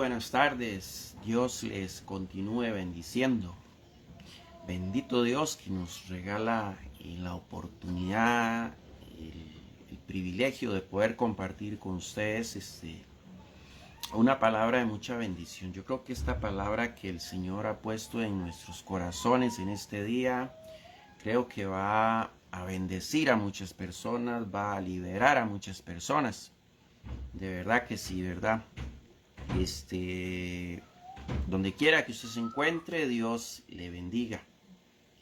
buenas tardes. Dios les continúe bendiciendo. Bendito Dios que nos regala la oportunidad, el privilegio de poder compartir con ustedes una palabra de mucha bendición. Yo creo que esta palabra que el Señor ha puesto en nuestros corazones en este día, creo que va a bendecir a muchas personas, va a liberar a muchas personas. De verdad que sí, ¿verdad? Donde quiera que usted se encuentre, Dios le bendiga.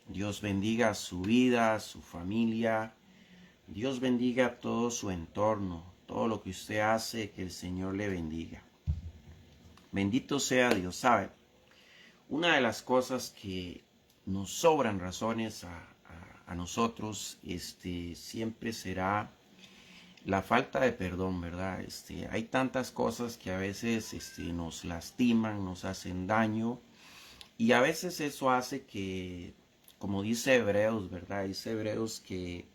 Dios bendiga su vida, su familia. Dios bendiga todo su entorno, todo lo que usted hace, que el Señor le bendiga. Bendito sea Dios. Sabe, una de las cosas que nos sobran razones a nosotros, siempre será la falta de perdón, ¿verdad? Hay tantas cosas que a veces nos lastiman, nos hacen daño, y a veces eso hace que, como dice Hebreos, ¿verdad? Dice Hebreos que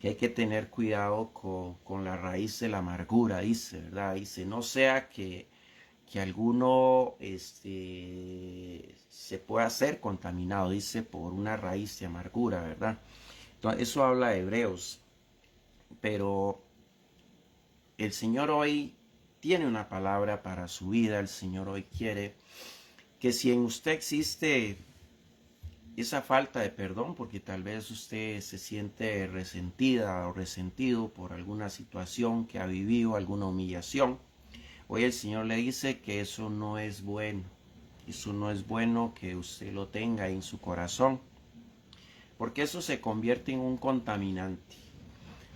hay que tener cuidado con la raíz de la amargura, dice, ¿verdad? Dice, no sea que alguno se pueda ser contaminado, dice, por una raíz de amargura, ¿verdad? Entonces, eso habla de Hebreos, pero el Señor hoy tiene una palabra para su vida. El Señor hoy quiere que si en usted existe esa falta de perdón, porque tal vez usted se siente resentida o resentido por alguna situación que ha vivido, alguna humillación, hoy el Señor le dice que eso no es bueno. Eso no es bueno que usted lo tenga en su corazón, porque eso se convierte en un contaminante.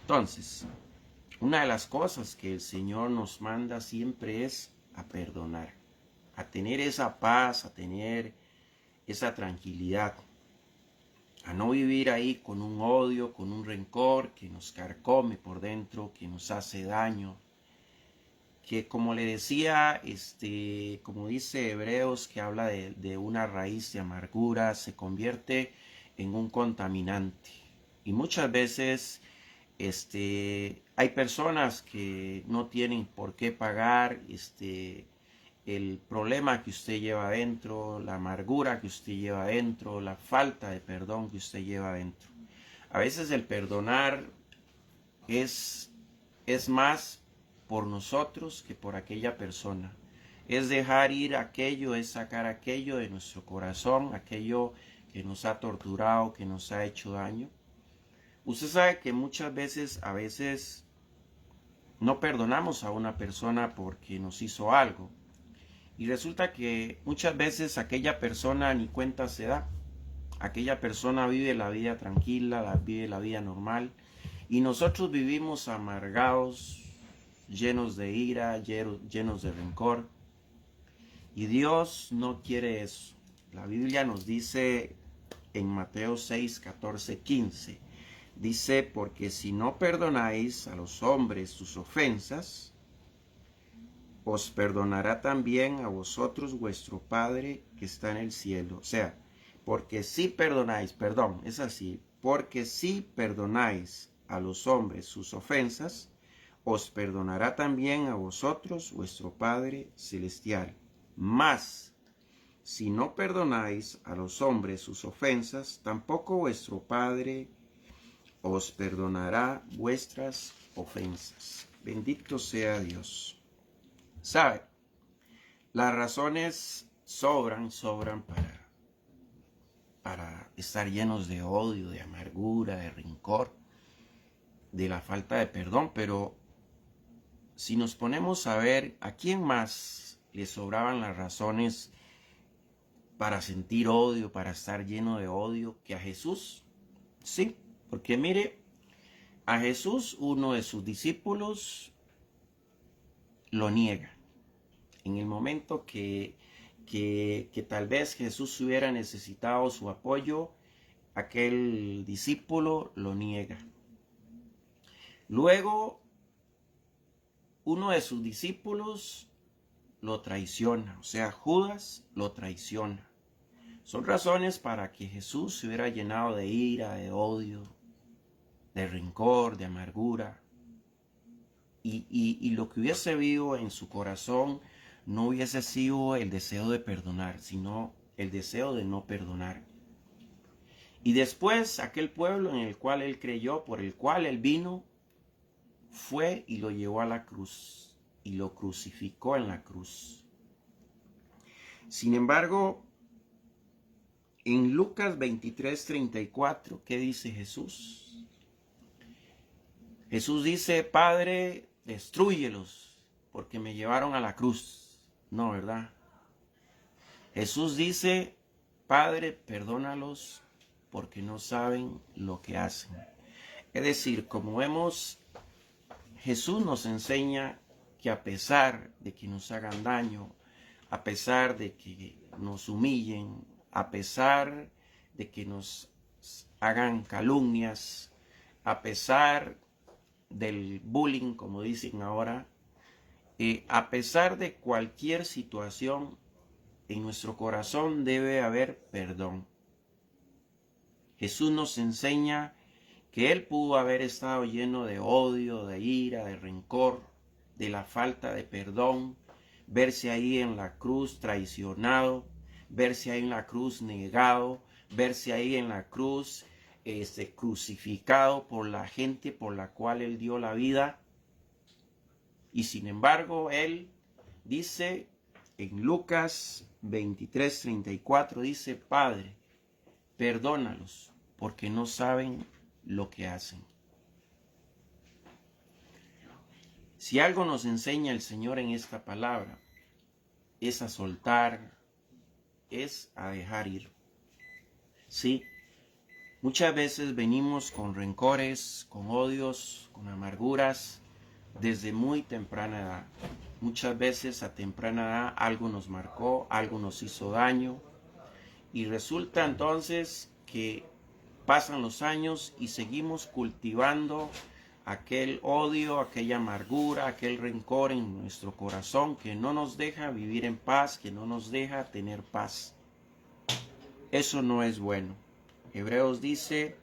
Entonces, una de las cosas que el Señor nos manda siempre es a perdonar, a tener esa paz, a tener esa tranquilidad, a no vivir ahí con un odio, con un rencor que nos carcome por dentro, que nos hace daño, que como le decía, como dice Hebreos, que habla de una raíz de amargura, se convierte en un contaminante. Y muchas veces hay personas que no tienen por qué pagar el problema que usted lleva adentro, la amargura que usted lleva adentro, la falta de perdón que usted lleva adentro. A veces el perdonar es más por nosotros que por aquella persona. Es dejar ir aquello, es sacar aquello de nuestro corazón, aquello que nos ha torturado, que nos ha hecho daño. Usted sabe que muchas veces, a veces, no perdonamos a una persona porque nos hizo algo. Y resulta que muchas veces aquella persona ni cuenta se da. Aquella persona vive la vida tranquila, vive la vida normal. Y nosotros vivimos amargados, llenos de ira, llenos de rencor. Y Dios no quiere eso. La Biblia nos dice en Mateo 6, 14, 15. Dice, porque si no perdonáis a los hombres sus ofensas, os perdonará también a vosotros vuestro Padre que está en el cielo. O sea, porque si perdonáis, perdón, es así, porque si perdonáis a los hombres sus ofensas, os perdonará también a vosotros vuestro Padre celestial. Mas, si no perdonáis a los hombres sus ofensas, tampoco vuestro Padre os perdonará vuestras ofensas. Bendito sea Dios. ¿Sabe? Las razones sobran para estar llenos de odio, de amargura, de rencor, de la falta de perdón, pero si nos ponemos a ver a quién más le sobraban las razones para sentir odio, para estar lleno de odio, que a Jesús. Sí, porque mire, a Jesús uno de sus discípulos lo niega. En el momento que tal vez Jesús hubiera necesitado su apoyo, aquel discípulo lo niega. Luego, uno de sus discípulos lo traiciona, o sea, Judas lo traiciona. Son razones para que Jesús se hubiera llenado de ira, de odio, de rencor, de amargura. Y lo que hubiese vivido en su corazón no hubiese sido el deseo de perdonar, sino el deseo de no perdonar. Y después aquel pueblo en el cual él creyó, por el cual él vino, fue y lo llevó a la cruz y lo crucificó en la cruz. Sin embargo, en Lucas 23:34, ¿qué dice Jesús? Jesús dice: Padre, destrúyelos, porque me llevaron a la cruz. No, ¿verdad? Jesús dice: Padre, perdónalos, porque no saben lo que hacen. Es decir, como vemos, Jesús nos enseña que a pesar de que nos hagan daño, a pesar de que nos humillen, a pesar de que nos hagan calumnias, a pesar del bullying, como dicen ahora, a pesar de cualquier situación, en nuestro corazón debe haber perdón. Jesús nos enseña que Él pudo haber estado lleno de odio, de ira, de rencor, de la falta de perdón, verse ahí en la cruz traicionado, verse ahí en la cruz negado, verse ahí en la cruz crucificado por la gente por la cual Él dio la vida. Y sin embargo, Él dice en Lucas 23:34, dice: Padre, perdónalos, porque no saben lo que hacen. Si algo nos enseña el Señor en esta palabra, es a soltar, es a dejar ir. Sí, muchas veces venimos con rencores, con odios, con amarguras, desde muy temprana edad. Muchas veces a temprana edad algo nos marcó, algo nos hizo daño, y resulta entonces que pasan los años y seguimos cultivando aquel odio, aquella amargura, aquel rencor en nuestro corazón que no nos deja vivir en paz, que no nos deja tener paz. Eso no es bueno. Hebreos dice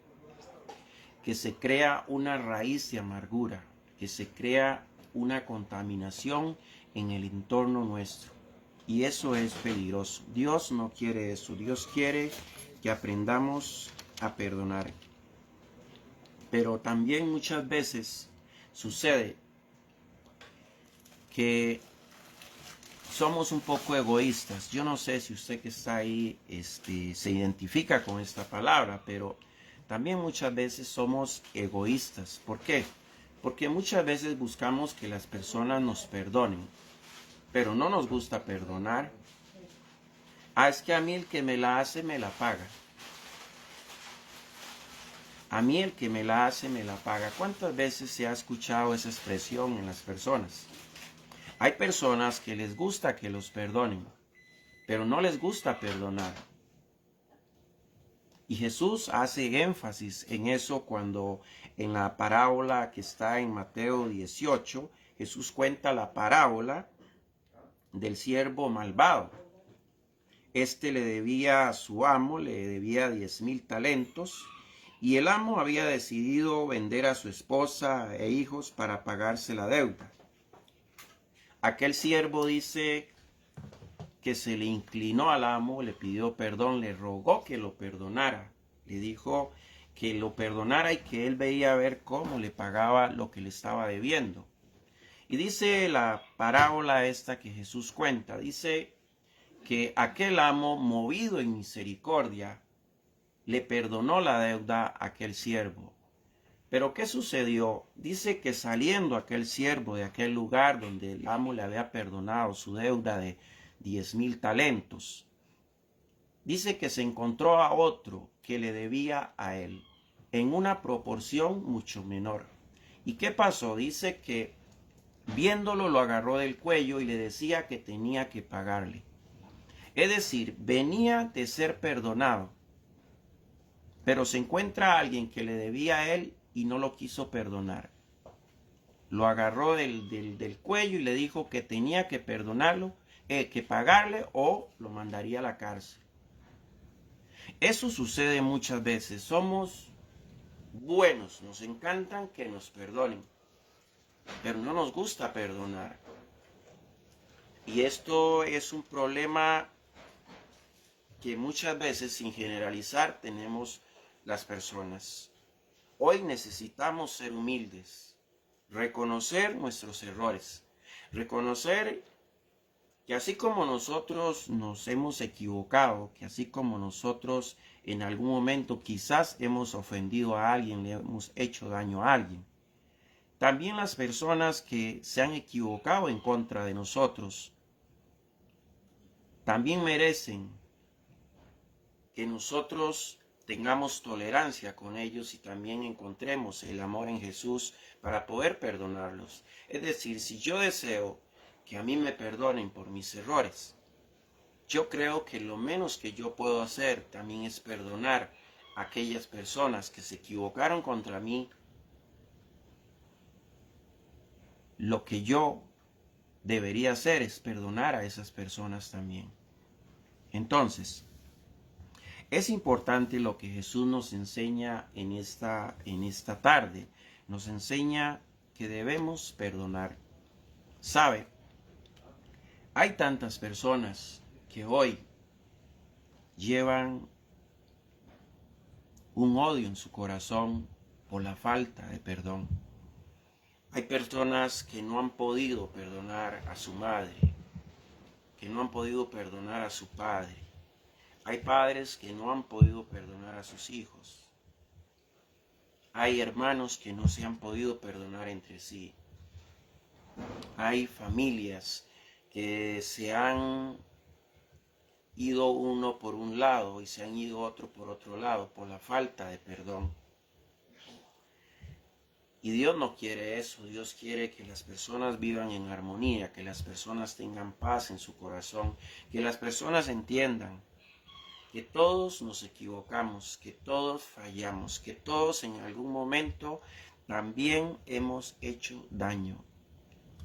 que se crea una raíz de amargura, que se crea una contaminación en el entorno nuestro. Y eso es peligroso. Dios no quiere eso. Dios quiere que aprendamos a perdonar. Pero también muchas veces sucede que somos un poco egoístas. Yo no sé si usted que está ahí se identifica con esta palabra, pero también muchas veces somos egoístas. ¿Por qué? Porque muchas veces buscamos que las personas nos perdonen, pero no nos gusta perdonar. Es que a mí el que me la hace me la paga. A mí el que me la hace me la paga. ¿Cuántas veces se ha escuchado esa expresión en las personas? Hay personas que les gusta que los perdonen, pero no les gusta perdonar. Y Jesús hace énfasis en eso cuando en la parábola que está en Mateo 18, Jesús cuenta la parábola del siervo malvado. Este le debía a su amo, le debía 10,000 talentos, y el amo había decidido vender a su esposa e hijos para pagarse la deuda. Aquel siervo dice que se le inclinó al amo, le pidió perdón, le rogó que lo perdonara. Le dijo que lo perdonara y que él veía a ver cómo le pagaba lo que le estaba debiendo. Y dice la parábola esta que Jesús cuenta, dice que aquel amo, movido en misericordia, le perdonó la deuda a aquel siervo. Pero ¿qué sucedió? Dice que saliendo aquel siervo de aquel lugar donde el amo le había perdonado su deuda de 10,000 talentos, dice que se encontró a otro que le debía a él en una proporción mucho menor. ¿Y qué pasó? Dice que viéndolo lo agarró del cuello y le decía que tenía que pagarle. Es decir, venía de ser perdonado, pero se encuentra alguien que le debía a él y no lo quiso perdonar. Lo agarró del cuello y le dijo que tenía que perdonarlo, que pagarle o lo mandaría a la cárcel. Eso sucede muchas veces. Somos buenos, nos encantan que nos perdonen, pero no nos gusta perdonar. Y esto es un problema que muchas veces, sin generalizar, tenemos las personas. Hoy necesitamos ser humildes, reconocer nuestros errores, reconocer que así como nosotros nos hemos equivocado, que así como nosotros en algún momento quizás hemos ofendido a alguien, le hemos hecho daño a alguien, también las personas que se han equivocado en contra de nosotros también merecen que nosotros tengamos tolerancia con ellos y también encontremos el amor en Jesús para poder perdonarlos. Es decir, si yo deseo que a mí me perdonen por mis errores, yo creo que lo menos que yo puedo hacer también es perdonar a aquellas personas que se equivocaron contra mí. Lo que yo debería hacer es perdonar a esas personas también. Entonces, es importante lo que Jesús nos enseña en esta tarde. Nos enseña que debemos perdonar. ¿Sabe? Hay tantas personas que hoy llevan un odio en su corazón por la falta de perdón. Hay personas que no han podido perdonar a su madre, que no han podido perdonar a su padre. Hay padres que no han podido perdonar a sus hijos. Hay hermanos que no se han podido perdonar entre sí. Hay familias que se han ido uno por un lado y se han ido otro por otro lado por la falta de perdón. Y Dios no quiere eso. Dios quiere que las personas vivan en armonía, que las personas tengan paz en su corazón, que las personas entiendan que todos nos equivocamos, que todos fallamos, que todos en algún momento también hemos hecho daño.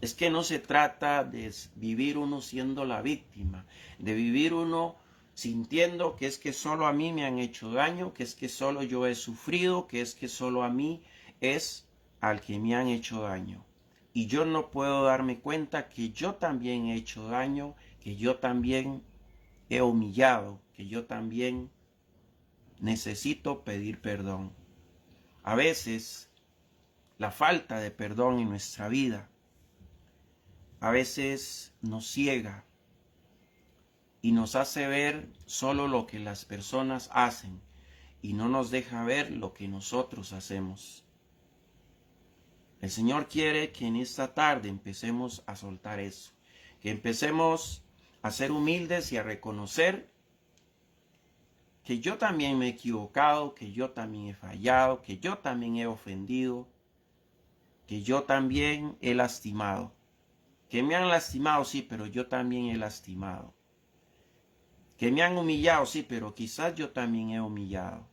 Es que no se trata de vivir uno siendo la víctima, de vivir uno sintiendo que es que solo a mí me han hecho daño, que es que solo yo he sufrido, que es que solo a mí es al que me han hecho daño. Y yo no puedo darme cuenta que yo también he hecho daño, que yo también he humillado, que yo también necesito pedir perdón. A veces la falta de perdón en nuestra vida a veces nos ciega y nos hace ver solo lo que las personas hacen y no nos deja ver lo que nosotros hacemos. El Señor quiere que en esta tarde empecemos a soltar eso, que empecemos a ser humildes y a reconocer que yo también me he equivocado, que yo también he fallado, que yo también he ofendido, que yo también he lastimado. Que me han lastimado, sí, pero yo también he lastimado. Que me han humillado, sí, pero quizás yo también he humillado.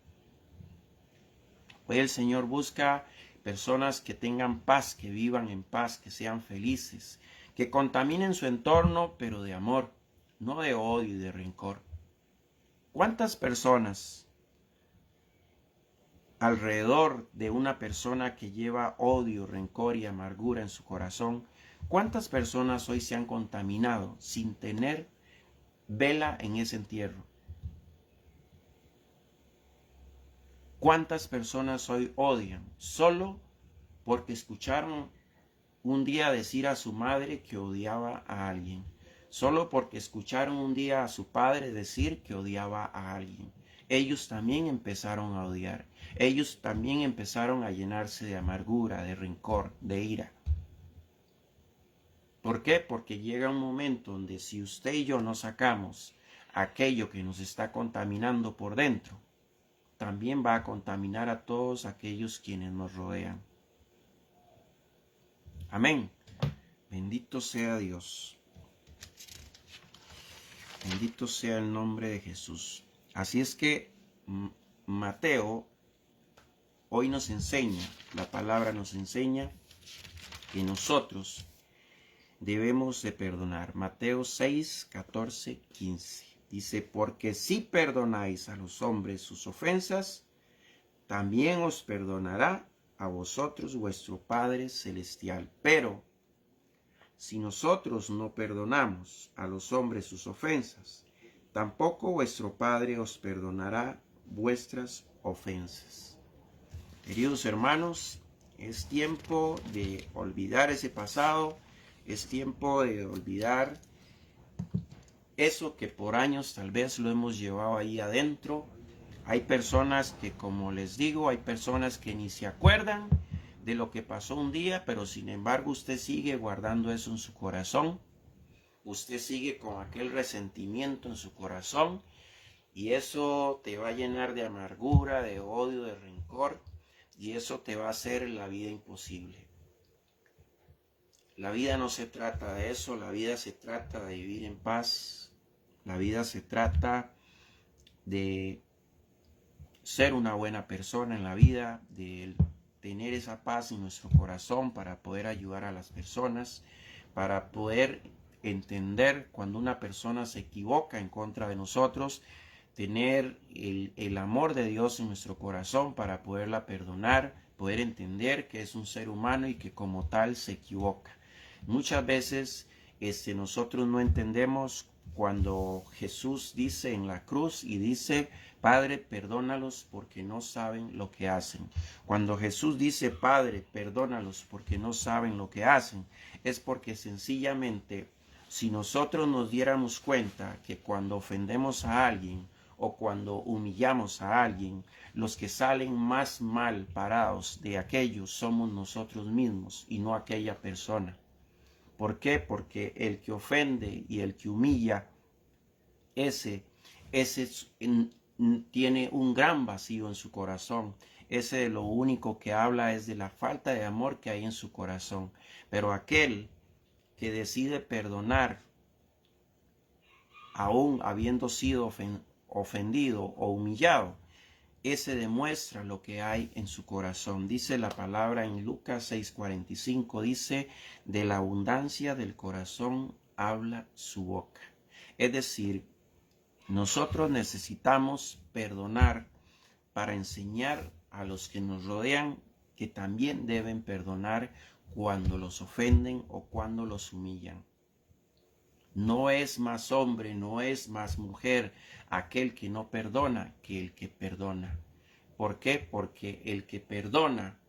Hoy el Señor busca personas que tengan paz, que vivan en paz, que sean felices, que contaminen su entorno, pero de amor, no de odio y de rencor. ¿Cuántas personas alrededor de una persona que lleva odio, rencor y amargura en su corazón, cuántas personas hoy se han contaminado sin tener vela en ese entierro? ¿Cuántas personas hoy odian solo porque escucharon un día decir a su madre que odiaba a alguien? Solo porque escucharon un día a su padre decir que odiaba a alguien. Ellos también empezaron a odiar. Ellos también empezaron a llenarse de amargura, de rencor, de ira. ¿Por qué? Porque llega un momento donde si usted y yo no sacamos aquello que nos está contaminando por dentro, también va a contaminar a todos aquellos quienes nos rodean. Amén. Bendito sea Dios. Bendito sea el nombre de Jesús. Así es que Mateo hoy nos enseña, la palabra nos enseña que nosotros debemos de perdonar. Mateo 6, 14, 15. Dice, porque si perdonáis a los hombres sus ofensas, también os perdonará a vosotros vuestro Padre Celestial. Pero si nosotros no perdonamos a los hombres sus ofensas, tampoco vuestro Padre os perdonará vuestras ofensas. Queridos hermanos, es tiempo de olvidar ese pasado, es tiempo de olvidar eso que por años tal vez lo hemos llevado ahí adentro. Hay personas que, como les digo, hay personas que ni se acuerdan de lo que pasó un día, pero sin embargo usted sigue guardando eso en su corazón. Usted sigue con aquel resentimiento en su corazón y eso te va a llenar de amargura, de odio, de rencor, y eso te va a hacer la vida imposible. La vida no se trata de eso, la vida se trata de vivir en paz, la vida se trata de ser una buena persona en la vida, de tener esa paz en nuestro corazón para poder ayudar a las personas, para poder entender cuando una persona se equivoca en contra de nosotros, tener el amor de Dios en nuestro corazón para poderla perdonar, poder entender que es un ser humano y que como tal se equivoca. Muchas veces nosotros no entendemos cuando Jesús dice en la cruz y dice: Padre, perdónalos porque no saben lo que hacen. Cuando Jesús dice: Padre, perdónalos porque no saben lo que hacen, es porque sencillamente, si nosotros nos diéramos cuenta que cuando ofendemos a alguien o cuando humillamos a alguien, los que salen más mal parados de aquello somos nosotros mismos y no aquella persona. ¿Por qué? Porque el que ofende y el que humilla, ese tiene un gran vacío en su corazón. Ese lo único que habla es de la falta de amor que hay en su corazón. Pero aquel que decide perdonar, aún habiendo sido ofendido o humillado, ese demuestra lo que hay en su corazón. Dice la palabra en Lucas 6:45, dice: de la abundancia del corazón habla su boca. Es decir, nosotros necesitamos perdonar para enseñar a los que nos rodean que también deben perdonar cuando los ofenden o cuando los humillan. No es más hombre, no es más mujer aquel que no perdona que el que perdona. ¿Por qué? Porque el que perdona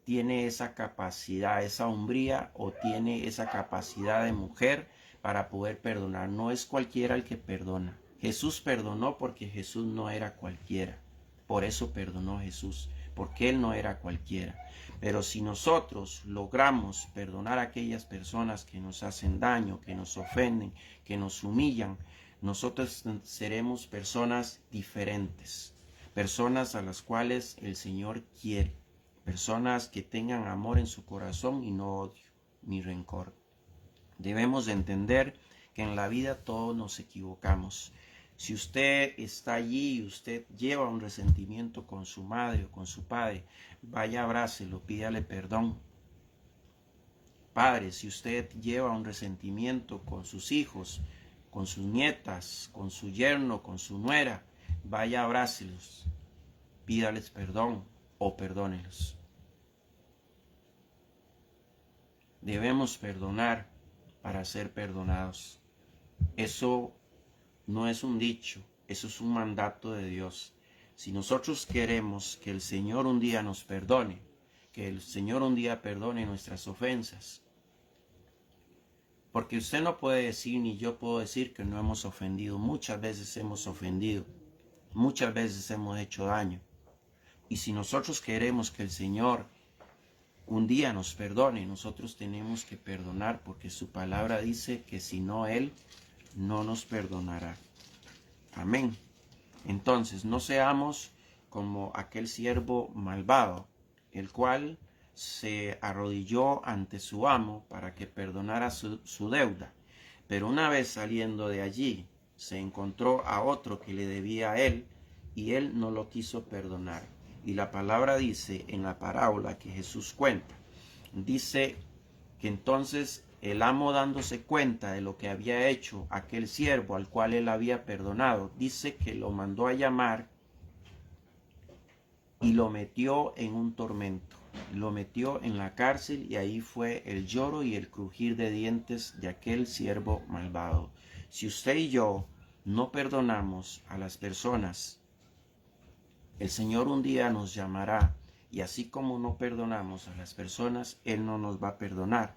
tiene esa capacidad, esa hombría, o tiene esa capacidad de mujer para poder perdonar. No es cualquiera el que perdona. Jesús perdonó porque Jesús no era cualquiera. Por eso perdonó Jesús, porque Él no era cualquiera. Pero si nosotros logramos perdonar a aquellas personas que nos hacen daño, que nos ofenden, que nos humillan, nosotros seremos personas diferentes, personas a las cuales el Señor quiere, personas que tengan amor en su corazón y no odio ni rencor. Debemos de entender que en la vida todos nos equivocamos. Si usted está allí y usted lleva un resentimiento con su madre o con su padre, vaya, abrácelo, pídale perdón. Padre, si usted lleva un resentimiento con sus hijos, con sus nietas, con su yerno, con su nuera, vaya, abrácelos, pídales perdón o perdónelos. Debemos perdonar para ser perdonados. Eso no es un dicho, eso es un mandato de Dios. Si nosotros queremos que el Señor un día nos perdone, que el Señor un día perdone nuestras ofensas, porque usted no puede decir ni yo puedo decir que no hemos ofendido. Muchas veces hemos ofendido, muchas veces hemos hecho daño. Y si nosotros queremos que el Señor un día nos perdone, nosotros tenemos que perdonar, porque su palabra dice que si no, Él no nos perdonará. Amén. Entonces, no seamos como aquel siervo malvado, el cual se arrodilló ante su amo para que perdonara su deuda. Pero una vez saliendo de allí, se encontró a otro que le debía a él, y él no lo quiso perdonar. Y la palabra dice en la parábola que Jesús cuenta, dice que entonces el amo, dándose cuenta de lo que había hecho aquel siervo al cual él había perdonado, dice que lo mandó a llamar y lo metió en un tormento. lo metió en la cárcel y ahí fue el lloro y el crujir de dientes de aquel siervo malvado. Si usted y yo no perdonamos a las personas, el Señor un día nos llamará y así como no perdonamos a las personas, Él no nos va a perdonar.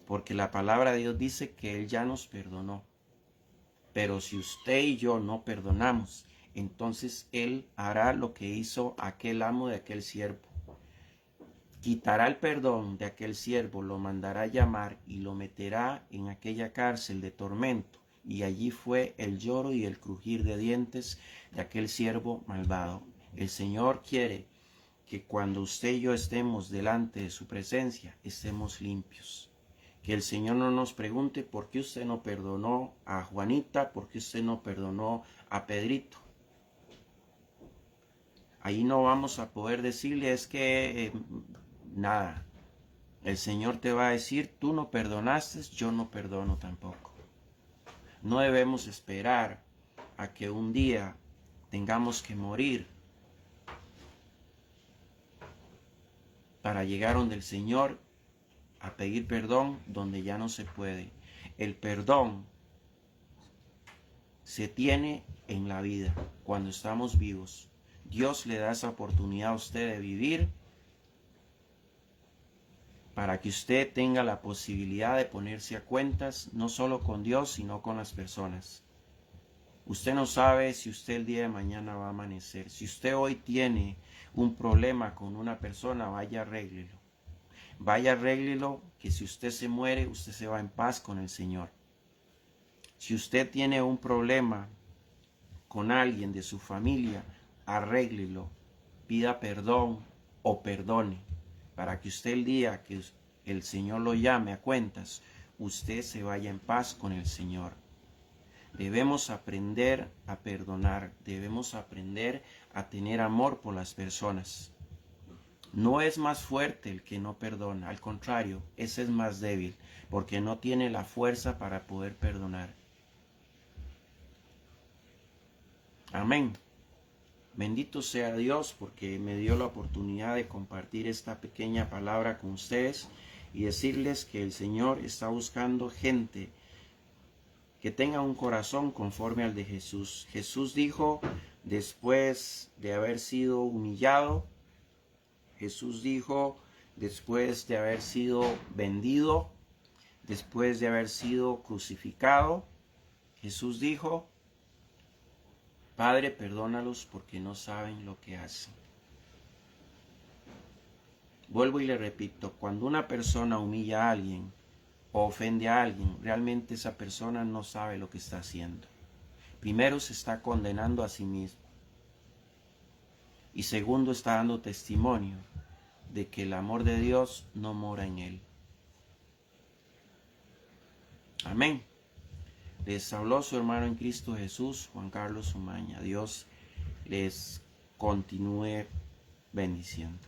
Porque la palabra de Dios dice que Él ya nos perdonó. Pero si usted y yo no perdonamos, entonces Él hará lo que hizo aquel amo de aquel siervo. Quitará el perdón de aquel siervo, lo mandará llamar y lo meterá en aquella cárcel de tormento. Y allí fue el lloro y el crujir de dientes de aquel siervo malvado. El Señor quiere que cuando usted y yo estemos delante de su presencia, estemos limpios. Que el Señor no nos pregunte por qué usted no perdonó a Juanita, por qué usted no perdonó a Pedrito. Ahí no vamos a poder decirle nada. El Señor te va a decir, tú no perdonaste, yo no perdono tampoco. No debemos esperar a que un día tengamos que morir para llegar donde el Señor a pedir perdón donde ya no se puede. El perdón se tiene en la vida, cuando estamos vivos. Dios le da esa oportunidad a usted de vivir para que usted tenga la posibilidad de ponerse a cuentas, no solo con Dios, sino con las personas. Usted no sabe si usted el día de mañana va a amanecer. Si usted hoy tiene un problema con una persona, vaya arréglelo. Vaya arréglelo, que si usted se muere, usted se va en paz con el Señor. Si usted tiene un problema con alguien de su familia, arréglelo, pida perdón o perdone, para que usted el día que el Señor lo llame a cuentas, usted se vaya en paz con el Señor. Debemos aprender a perdonar, debemos aprender a tener amor por las personas. No es más fuerte el que no perdona, al contrario, ese es más débil, porque no tiene la fuerza para poder perdonar. Amén. Bendito sea Dios porque me dio la oportunidad de compartir esta pequeña palabra con ustedes y decirles que el Señor está buscando gente que tenga un corazón conforme al de Jesús. Jesús dijo, después de haber sido humillado, Jesús dijo, después de haber sido vendido, después de haber sido crucificado, Jesús dijo, Padre, perdónalos porque no saben lo que hacen. Vuelvo y le repito, cuando una persona humilla a alguien o ofende a alguien, realmente esa persona no sabe lo que está haciendo. Primero se está condenando a sí mismo. Y segundo está dando testimonio de que el amor de Dios no mora en él. Amén. Les habló su hermano en Cristo Jesús, Juan Carlos Umaña. Dios les continúe bendiciendo.